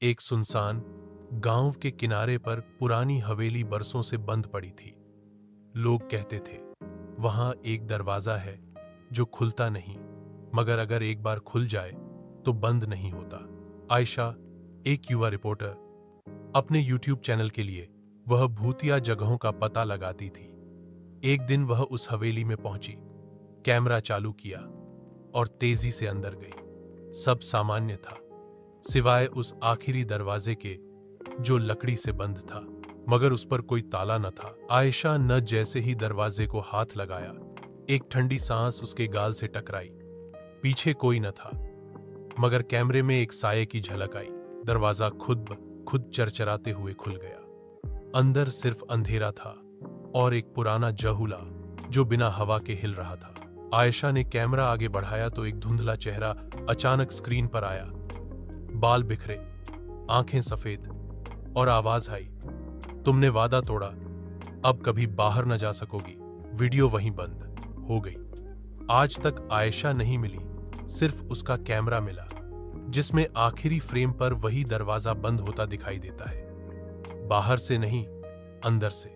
एक सुनसान गांव के किनारे पर पुरानी हवेली बरसों से बंद पड़ी थी। लोग कहते थे, वहां एक दरवाजा है जो खुलता नहीं, मगर अगर एक बार खुल जाए तो बंद नहीं होता। आयशा, एक युवा रिपोर्टर, अपने YouTube चैनल के लिए वह भूतिया जगहों का पता लगाती थी। एक दिन वह उस हवेली में पहुंची, कैमरा चालू किया और तेजी से अंदर गई। सब सामान्य था, सिवाय उस आखिरी दरवाजे के जो लकड़ी से बंद था, मगर उस पर कोई ताला न था। आयशा न जैसे ही दरवाजे को हाथ लगाया, एक ठंडी सांस उसके गाल से टकराई। पीछे कोई न था, मगर कैमरे में एक साये की झलक आई। दरवाजा खुद ब खुद चरचराते हुए खुल गया। अंदर सिर्फ अंधेरा था और एक पुराना जहूला जो बिना हवा के हिल रहा था। आयशा ने कैमरा आगे बढ़ाया तो एक धुंधला चेहरा अचानक स्क्रीन पर आया। बाल बिखरे, आंखें सफेद और आवाज आई, तुमने वादा तोड़ा, अब कभी बाहर न जा सकोगी। वीडियो वहीं बंद हो गई। आज तक आयशा नहीं मिली, सिर्फ उसका कैमरा मिला, जिसमें आखिरी फ्रेम पर वही दरवाजा बंद होता दिखाई देता है। बाहर से नहीं, अंदर से।